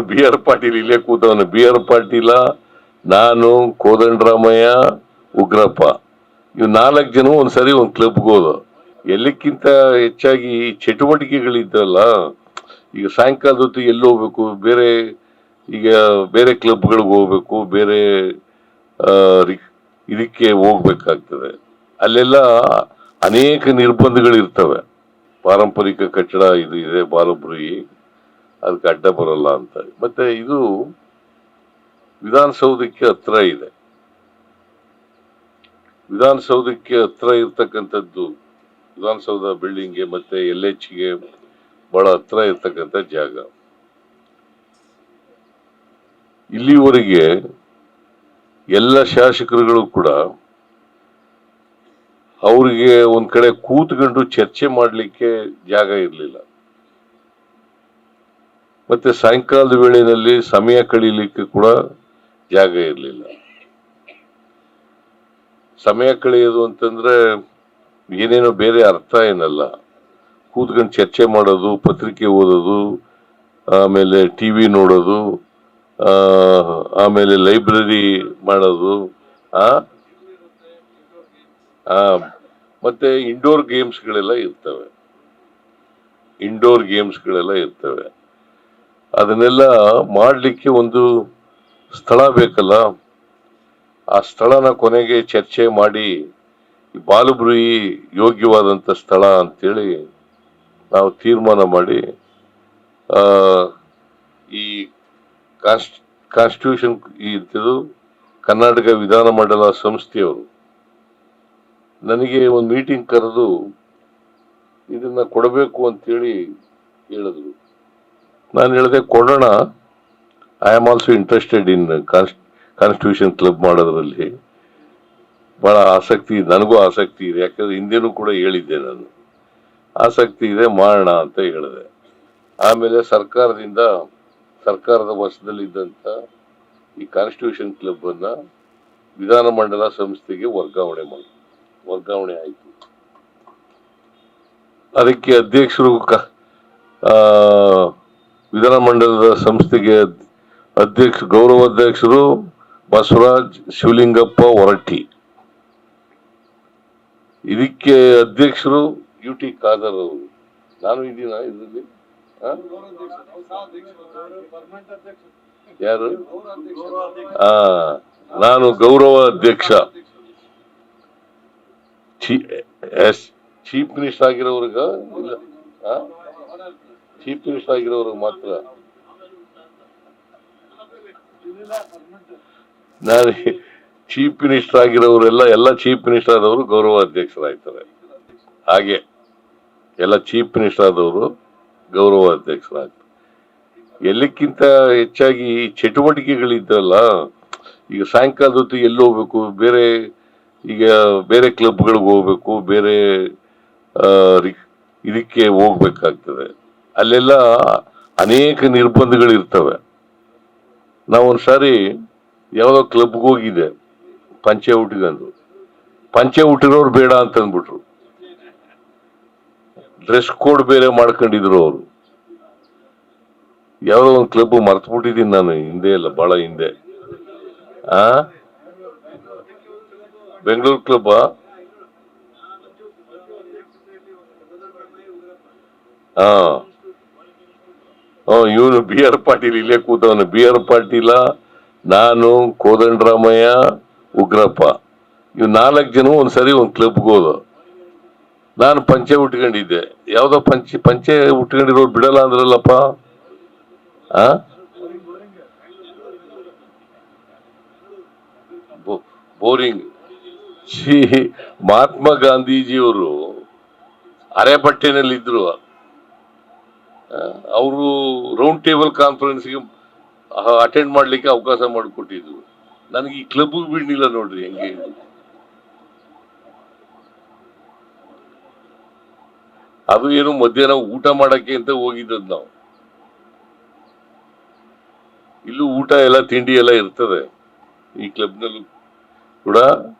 B R Patil ಇಲ್ಲೇ ಕೂತವನು. B R Patil, ನಾನು, ಕೋದಂಡರಾಮಯ್ಯ, ಉಗ್ರಪ್ಪ, ಇವ್ 4 ಜನ ಒಂದ್ಸರಿ ಒಂದ್ ಕ್ಲಬ್ಗೆ ಹೋದ. ಎಲ್ಲಕ್ಕಿಂತ ಹೆಚ್ಚಾಗಿ ಚಟುವಟಿಕೆಗಳಿದ್ದಲ್ಲ. ಈಗ ಸಾಯಂಕಾಲದ ಹೊತ್ತು ಎಲ್ಲಿ ಹೋಗ್ಬೇಕು, ಈಗ ಬೇರೆ ಕ್ಲಬ್ಗಳಿಗೆ ಹೋಗ್ಬೇಕು, ಬೇರೆ ಆ, ಇದಕ್ಕೆ ಹೋಗ್ಬೇಕಾಗ್ತದೆ. ಅಲ್ಲೆಲ್ಲ ಅನೇಕ ನಿರ್ಬಂಧಗಳಿರ್ತವೆ. ಪಾರಂಪರಿಕ ಕಟ್ಟಡ ಇದು ಇದೆ, ಬಾಲಬುರಿ, ಅದಕ್ಕೆ ಅಡ್ಡ ಬರಲ್ಲ ಅಂತ. ಮತ್ತೆ ಇದು ವಿಧಾನಸೌಧಕ್ಕೆ ಹತ್ರ ಇದೆ. ವಿಧಾನಸೌಧಕ್ಕೆ ಹತ್ರ ಇರ್ತಕ್ಕಂಥದ್ದು, ವಿಧಾನಸೌಧ ಬಿಲ್ಡಿಂಗ್ಗೆ ಮತ್ತೆ LH ಗೆ ಬಹಳ ಹತ್ರ ಇರ್ತಕ್ಕಂಥ ಜಾಗ. ಇಲ್ಲಿವರೆಗೆ ಎಲ್ಲ ಶಾಸಕರುಗಳು ಕೂಡ ಅವ್ರಿಗೆ ಒಂದ್ ಕಡೆ ಕೂತ್ಕೊಂಡು ಚರ್ಚೆ ಮಾಡ್ಲಿಕ್ಕೆ ಜಾಗ ಇರಲಿಲ್ಲ. ಮತ್ತೆ ಸಾಯಂಕಾಲದ ವೇಳೆಯಲ್ಲಿ ಸಮಯ ಕಳೀಲಿಕ್ಕೆ ಕೂಡ ಜಾಗ ಇರಲಿಲ್ಲ. ಸಮಯ ಕಳೆಯೋದು ಅಂತಂದ್ರೆ ಏನೇನೋ ಬೇರೆ ಅರ್ಥ ಏನಲ್ಲ. ಕೂತ್ಕೊಂಡು ಚರ್ಚೆ ಮಾಡೋದು, ಪತ್ರಿಕೆ ಓದೋದು, ಆಮೇಲೆ ಟಿವಿ ನೋಡೋದು, ಆಮೇಲೆ ಲೈಬ್ರರಿ ಮಾಡೋದು, ಆ ಮತ್ತೆ ಇಂಡೋರ್ ಗೇಮ್ಸ್ಗಳೆಲ್ಲ ಇರ್ತವೆ. ಅದನ್ನೆಲ್ಲ ಮಾಡ್ಲಿಕ್ಕೆ ಒಂದು ಸ್ಥಳ ಬೇಕಲ್ಲ. ಆ ಸ್ಥಳನ ಕೊನೆಗೆ ಚರ್ಚೆ ಮಾಡಿ ಬಾಲುಬ್ರಿ ಯೋಗ್ಯವಾದಂತ ಸ್ಥಳ ಅಂತೇಳಿ ನಾವು ತೀರ್ಮಾನ ಮಾಡಿ ಈ ಕಾನ್ಸ್ಟಿಟ್ಯೂಷನ್ ಇದ್ದು ಕರ್ನಾಟಕ ವಿಧಾನಮಂಡಲ ಸಂಸ್ಥೆಯವರು ನನಗೆ ಒಂದು ಮೀಟಿಂಗ್ ಕರೆದು ಇದನ್ನ ಕೊಡಬೇಕು ಅಂತೇಳಿ ಹೇಳಿದ್ರು. ನಾನು ಹೇಳಿದೆ ಕೊಡೋಣ, I am also interested in constitution club ಮಾಡೋದ್ರಲ್ಲಿ ಬಹಳ ಆಸಕ್ತಿ, ನನಗೂ ಆಸಕ್ತಿ ಇದೆ. ಯಾಕಂದ್ರೆ ಹಿಂದೆನೂ ಕೂಡ ಹೇಳಿದ್ದೆ, ನಾನು ಆಸಕ್ತಿ ಇದೆ, ಮಾಡೋಣ ಅಂತ ಹೇಳಿದೆ. ಆಮೇಲೆ ಸರ್ಕಾರದ ವಶದಲ್ಲಿ ಇದ್ದಂತ ಈ ಕಾನ್ಸ್ಟಿಟ್ಯೂಷನ್ ಕ್ಲಬ್ ಅನ್ನ ವಿಧಾನಮಂಡಲ ಸಂಸ್ಥೆಗೆ ವರ್ಗಾವಣೆ ಆಯಿತು. ಅದಕ್ಕೆ ಅಧ್ಯಕ್ಷರು ವಿಧಾನಮಂಡಲದ ಸಂಸ್ಥೆಗೆ ಗೌರವಾಧ್ಯಕ್ಷರು ಬಸವರಾಜ್ ಶಿವಲಿಂಗಪ್ಪ ಹೊರಟ್ಟಿ. ಇದಕ್ಕೆ ಅಧ್ಯಕ್ಷರು UT ಖಾದರ್ ಅವರು. ನಾನು ಇದ್ದೀನ ಇದರಲ್ಲಿ? ಯಾರು? ನಾನು ಗೌರವ ಅಧ್ಯಕ್ಷ. ಚೀಫ್ ಮಿನಿಸ್ಟರ್ ಆಗಿರೋರ್ಗ ಇಲ್ಲ, ಚೀಫ್ ಮಿನಿಸ್ಟರ್ ಆಗಿರೋರ್ಗ ಮಾತ್ರ. ನಾನು ಚೀಫ್ ಮಿನಿಸ್ಟರ್ ಆಗಿರೋರೆಲ್ಲ ಚೀಫ್ ಮಿನಿಸ್ಟರ್ ಆದವರು ಗೌರವ ಅಧ್ಯಕ್ಷರಾಗ್ತಾರೆ. ಹಾಗೆ ಎಲ್ಲ ಚೀಫ್ ಮಿನಿಸ್ಟರ್ ಆದವರು ಗೌರವ ಅಧ್ಯಕ್ಷರಾಗ್ತಾರೆ. ಎಲ್ಲಕ್ಕಿಂತ ಹೆಚ್ಚಾಗಿ ಚಟುವಟಿಕೆಗಳಿದ್ದಲ್ಲ. ಈಗ ಸಾಯಂಕಾಲದ ಹೊತ್ತು ಎಲ್ಲಿ ಹೋಗ್ಬೇಕು, ಈಗ ಬೇರೆ ಕ್ಲಬ್ಗಳಿಗೆ ಹೋಗ್ಬೇಕು, ಬೇರೆ ಇದಕ್ಕೆ ಹೋಗ್ಬೇಕಾಗ್ತದೆ. ಅಲ್ಲೆಲ್ಲ ಅನೇಕ ನಿರ್ಬಂಧಗಳಿರ್ತವೆ. ನಾವೊಂದ್ಸಾರಿ ಯಾವ್ದೋ ಕ್ಲಬ್ಗೆ ಹೋಗಿದ್ದೆ, ಪಂಚೆ ಹುಟ್ಟಿರೋರು ಬೇಡ ಅಂತಂದ್ಬಿಟ್ರು. ಡ್ರೆಸ್ ಕೋಡ್ ಬೇರೆ ಮಾಡ್ಕೊಂಡಿದ್ರು ಅವರು. ಯಾವ್ದೋ ಒಂದು ಕ್ಲಬ್ ಮರ್ತ್ಬಿಟ್ಟಿದ್ದೀನಿ ನಾನು, ಹಿಂದೆ ಎಲ್ಲ ಬಹಳ ಹಿಂದೆ. ಬೆಂಗಳೂರು ಕ್ಲಬ್. ಇವನು ಬಿ ಆರ್ ಪಾಟೀಲ್ ಇಲ್ಲೇ ಕೂತವನು. ಬಿ ಆರ್ ಪಾಟೀಲ, ನಾನು, ಕೋದಂಡರಾಮಯ್ಯ, ಉಗ್ರಪ್ಪ, ಇವ್ 4 ಜನ ಒಂದ್ಸರಿ ಒಂದ್ ಕ್ಲಬ್ಗೆ ಹೋದ. ನಾನು ಪಂಚೆ ಉಟ್ಕೊಂಡಿದ್ದೆ. ಯಾವ್ದೋ ಪಂಚೆ ಉಟ್ಕೊಂಡಿರೋರು ಬಿಡಲ್ಲ ಅಂದ್ರಲ್ಲಪ್ಪ. ಬೋರಿಂಗ್. ಮಹಾತ್ಮ ಗಾಂಧೀಜಿಯವರು ಅರೆಬಟ್ಟೆನಲ್ಲಿ ಇದ್ರು. ಅವರು ರೌಂಡ್ ಟೇಬಲ್ ಕಾನ್ಫರೆನ್ಸ್ಗೆ ಅಟೆಂಡ್ ಮಾಡ್ಲಿಕ್ಕೆ ಅವಕಾಶ ಮಾಡಿಕೊಟ್ಟಿದ್ರು. ನನಗೆ ಈ ಕ್ಲಬ್ ಬಿಡ್ಲಿಲ್ಲ ನೋಡ್ರಿ ಹೆಂಗೆ. ಅದು ಏನು ಮಧ್ಯಾಹ್ನ ಊಟ ಮಾಡಕ್ಕೆ ಅಂತ ಹೋಗಿದ್ದದ್ ನಾವು. ಇಲ್ಲೂ ಊಟ ಎಲ್ಲ ತಿಂಡಿ ಎಲ್ಲ ಇರ್ತದೆ. ಈ ಕ್ಲಬ್ನಲ್ಲೂ ಕೂಡ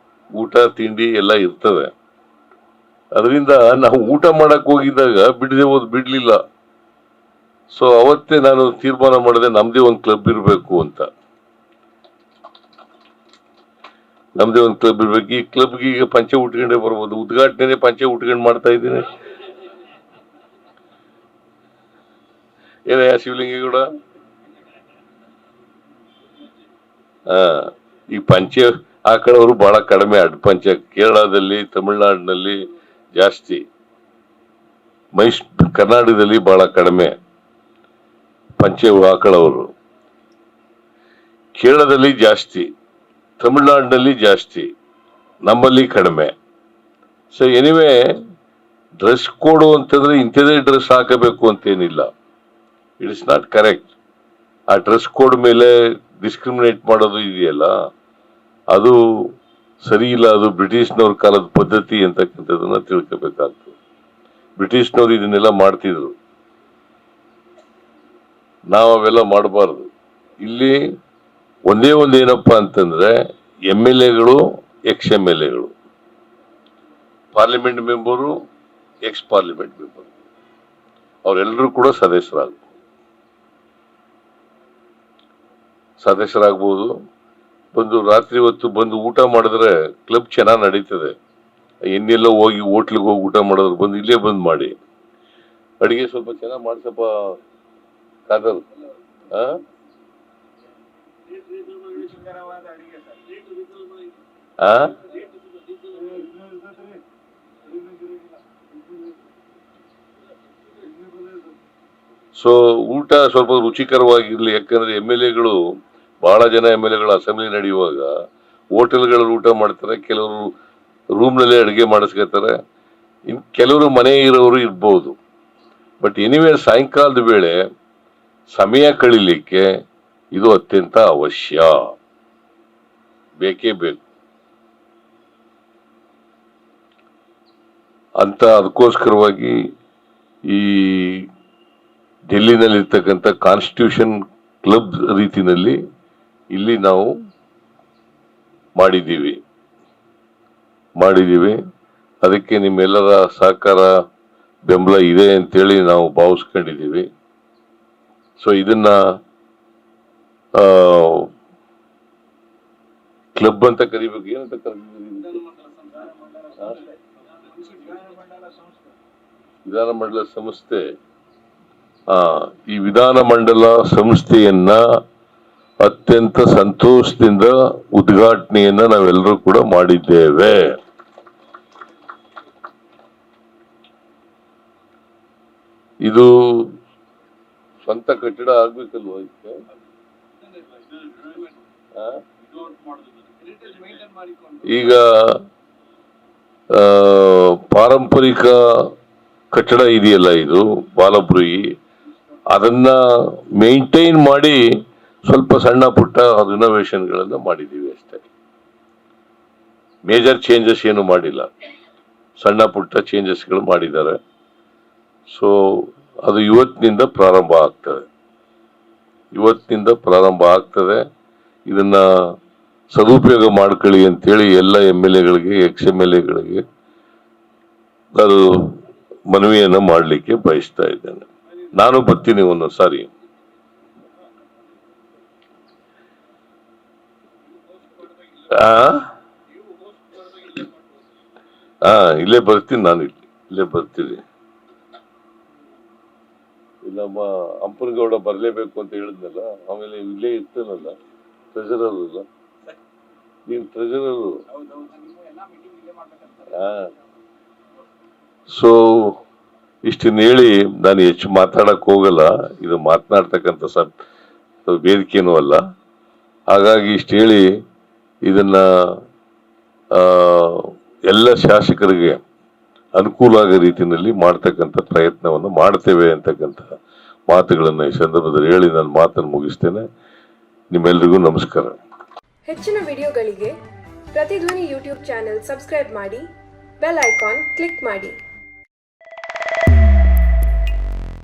ಊಟ ತಿಂಡಿ ಎಲ್ಲ ಇರ್ತದೆ. ಅದರಿಂದ ನಾವು ಊಟ ಮಾಡಕ್ ಹೋಗಿದ್ದಾಗ ಬಿಡದೆ ಬಿಡ್ಲಿಲ್ಲ. ಸೊ ಅವತ್ತೇ ನಾನು ತೀರ್ಮಾನ ಮಾಡಿದೆ ನಮ್ದೇ ಒಂದು ಕ್ಲಬ್ ಇರಬೇಕು ಅಂತ. ನಮ್ದೇ ಒಂದು ಕ್ಲಬ್ ಇರ್ಬೇಕು. ಈ ಕ್ಲಬ್ಗೆ ಈಗ ಪಂಚೆ ಉಟ್ಕೊಂಡೇ ಬರ್ಬೋದು. ಉದ್ಘಾಟನೆ ಪಂಚೆ ಉಟ್ಕೊಂಡು ಮಾಡ್ತಾ ಇದ್ದೀನಿ. ಏನಯ್ಯ ಶಿವಲಿಂಗೇಗೌಡ? ಈ ಪಂಚೆ ಹಾಕೊಳ್ಳೋರು ಬಹಳ ಕಡಿಮೆ. ಪಂಚೆ ಕೇರಳದಲ್ಲಿ, ತಮಿಳುನಾಡಿನಲ್ಲಿ ಜಾಸ್ತಿ, ಕರ್ನಾಟಕದಲ್ಲಿ ಬಹಳ ಕಡಿಮೆ ಪಂಚೆ ಹಾಕೊಳ್ಳೋರು. ಕೇರಳದಲ್ಲಿ ಜಾಸ್ತಿ, ತಮಿಳುನಾಡಿನಲ್ಲಿ ಜಾಸ್ತಿ, ನಮ್ಮಲ್ಲಿ ಕಡಿಮೆ. ಸೊ ಎನಿವೆ, ಡ್ರೆಸ್ ಕೋಡು ಅಂತಂದ್ರೆ ಇಂಥದೇ ಡ್ರೆಸ್ ಹಾಕಬೇಕು ಅಂತೇನಿಲ್ಲ. It is not correct. ಆ ಡ್ರೆಸ್ ಕೋಡ್ ಮೇಲೆ ಡಿಸ್ಕ್ರಿಮಿನೇಟ್ ಮಾಡೋದು ಇದೆಯಲ್ಲ, ಅದು ಸರಿ ಇಲ್ಲ. ಅದು ಬ್ರಿಟಿಷ್ನವ್ರ ಕಾಲದ ಪದ್ಧತಿ ಅಂತಕ್ಕಂಥದ್ದನ್ನ ತಿಳ್ಕೋಬೇಕಾಗ್ತದೆ. ಬ್ರಿಟಿಷ್ನವ್ರು ಇದನ್ನೆಲ್ಲ ಮಾಡ್ತಿದ್ರು, ನಾವು ಅವೆಲ್ಲ ಮಾಡಬಾರ್ದು. ಇಲ್ಲಿ ಒಂದೇ ಏನಪ್ಪಾ ಅಂತಂದ್ರೆ, MLAಗಳು, ex-MLAಗಳು, parliament member, ex parliament member, ಅವರೆಲ್ಲರೂ ಕೂಡ ಸದಸ್ಯರಾಗ್ಬೋದು. ಬಂದು ರಾತ್ರಿ ಹೊತ್ತು ಬಂದು ಊಟ ಮಾಡಿದ್ರೆ ಕ್ಲಬ್ ಚೆನ್ನಾಗಿ ನಡೀತದೆ. ಇನ್ನೆಲ್ಲ ಹೋಗಿ ಹೋಟ್ಲಿಗೆ ಹೋಗಿ ಊಟ ಮಾಡೋದ್ರು ಬಂದು ಇಲ್ಲೇ ಬಂದ್ ಮಾಡಿ. ಅಡಿಗೆ ಸ್ವಲ್ಪ ಚೆನ್ನಾಗಿ ಮಾಡ್ಸಪ್ಪ ಕಾದರ್. ಸೊ ಊಟ ಸ್ವಲ್ಪ ರುಚಿಕರವಾಗಿರ್ಲಿ. ಯಾಕಂದ್ರೆ MLAಗಳು, ಬಹಳ ಜನ MLAಗಳು ಅಸೆಂಬ್ಲಿ ನಡೆಯುವಾಗ ಹೋಟೆಲ್ಗಳಲ್ಲಿ ಊಟ ಮಾಡ್ತಾರೆ. ಕೆಲವರು ರೂಮ್ ನಲ್ಲಿ ಅಡಿಗೆ ಮಾಡಿಸ್ಕೊತಾರೆ. ಕೆಲವರು ಮನೆ ಇರೋರು ಇರ್ಬೋದು. ಬಟ್ ಎನಿವೇ, ಸಾಯಂಕಾಲದ ವೇಳೆ ಸಮಯ ಕಳೀಲಿಕ್ಕೆ ಇದು ಅತ್ಯಂತ ಅವಶ್ಯ, ಬೇಕೇ ಬೇಕು ಅಂತ. ಅದಕ್ಕೋಸ್ಕರವಾಗಿ ಈ ಡೆಲ್ಲಿನಲ್ಲಿರ್ತಕ್ಕಂಥ ಕಾನ್ಸ್ಟಿಟ್ಯೂಷನ್ ಕ್ಲಬ್ ರೀತಿನಲ್ಲಿ ಇಲ್ಲಿ ನಾವು ಮಾಡಿದ್ದೀವಿ. ಅದಕ್ಕೆ ನಿಮ್ಮೆಲ್ಲರ ಸಹಕಾರ, ಬೆಂಬಲ ಇದೆ ಅಂತೇಳಿ ನಾವು ಭಾವಿಸ್ಕೊಂಡಿದ್ದೀವಿ. ಸೊ ಇದನ್ನ ಕ್ಲಬ್ ಅಂತ ಕರಿಬೇಕು. ಏನಂತ ವಿಧಾನಮಂಡಲ ಸಂಸ್ಥೆ. ಈ ವಿಧಾನಮಂಡಲ ಸಂಸ್ಥೆಯನ್ನ ಅತ್ಯಂತ ಸಂತೋಷದಿಂದ ಉದ್ಘಾಟನೆಯನ್ನ ನಾವೆಲ್ಲರೂ ಕೂಡ ಮಾಡಿದ್ದೇವೆ. ಇದು ಸ್ವಂತ ಕಟ್ಟಡ ಆಗ್ಬೇಕಲ್ವ ಇದಕ್ಕೆ? ಈಗ ಪಾರಂಪರಿಕ ಕಟ್ಟಡ ಇದೆಯಲ್ಲ, ಇದು ಬಾಲಪುರಿ, ಅದನ್ನ ಮೇಂಟೈನ್ ಮಾಡಿ ಸ್ವಲ್ಪ ಸಣ್ಣ ಪುಟ್ಟ ರಿನೋವೇಷನ್ಗಳನ್ನ ಮಾಡಿದ್ದೀವಿ ಅಷ್ಟೇ. ಮೇಜರ್ ಚೇಂಜಸ್ ಏನು ಮಾಡಿಲ್ಲ, ಸಣ್ಣ ಪುಟ್ಟ ಚೇಂಜಸ್ಗಳು ಮಾಡಿದ್ದಾರೆ. ಸೊ ಅದು ಇವತ್ತಿನಿಂದ ಪ್ರಾರಂಭ ಆಗ್ತದೆ. ಇದನ್ನ ಸದುಪಯೋಗ ಮಾಡ್ಕೊಳ್ಳಿ ಅಂತೇಳಿ ಎಲ್ಲ MLAಗಳಿಗೆ, ex-MLAಗಳಿಗೆ ಅದು ಮನವಿಯನ್ನ ಮಾಡಲಿಕ್ಕೆ ಬಯಸ್ತಾ ಇದ್ದೇನೆ. ನಾನು ಬರ್ತೀನಿ ಒಂದೊಂದು ಸಾರಿ. ಇಲ್ಲೇ ಬರ್ತೀನಿ, ನಾನು ಇಲ್ಲೇ ಬರ್ತೀನಿ. ಇಲ್ಲಮ್ಮ ಅಂಪನಗೌಡ ಬರ್ಲೇಬೇಕು ಅಂತ ಹೇಳಿದ್ನಲ್ಲ, ಆಮೇಲೆ ಇಲ್ಲೇ ಇರ್ತೇನಲ್ಲ, ಟ್ರೆಜರರ್ ಇಲ್ಲ, ನೀನ್ ಟ್ರೆಜರರು. ಸೊ ಇಷ್ಟನ್ನ ಹೇಳಿ ನಾನು ಹೆಚ್ಚು ಮಾತಾಡಕ್ ಹೋಗಲ್ಲ. ಇದು ಮಾತನಾಡ್ತಕ್ಕಂಥ ವೇದಿಕೆನೂ ಅಲ್ಲ. ಹಾಗಾಗಿ ಇಷ್ಟು ಹೇಳಿ ಇದನ್ನ ಎಲ್ಲ ಶಾಸಕರಿಗೆ ಅನುಕೂಲ ಆಗೋ ರೀತಿಯಲ್ಲಿ ಮಾಡ್ತಕ್ಕಂಥ ಪ್ರಯತ್ನವನ್ನು ಮಾಡ್ತೇವೆ ಅಂತಕ್ಕಂಥ ಮಾತುಗಳನ್ನು ಈ ಸಂದರ್ಭದಲ್ಲಿ ಹೇಳಿ ನಾನು ಮಾತನ್ನು ಮುಗಿಸ್ತೇನೆ. ನಿಮ್ಮೆಲ್ಲರಿಗೂ ನಮಸ್ಕಾರ. ಹೆಚ್ಚಿನ ವಿಡಿಯೋಗಳಿಗೆ ಪ್ರತಿಧ್ವನಿ ಯೂಟ್ಯೂಬ್ ಚಾನೆಲ್ ಸಬ್ಸ್ಕ್ರೈಬ್ ಮಾಡಿ, ಬೆಲ್ ಐಕಾನ್ ಕ್ಲಿಕ್ ಮಾಡಿ.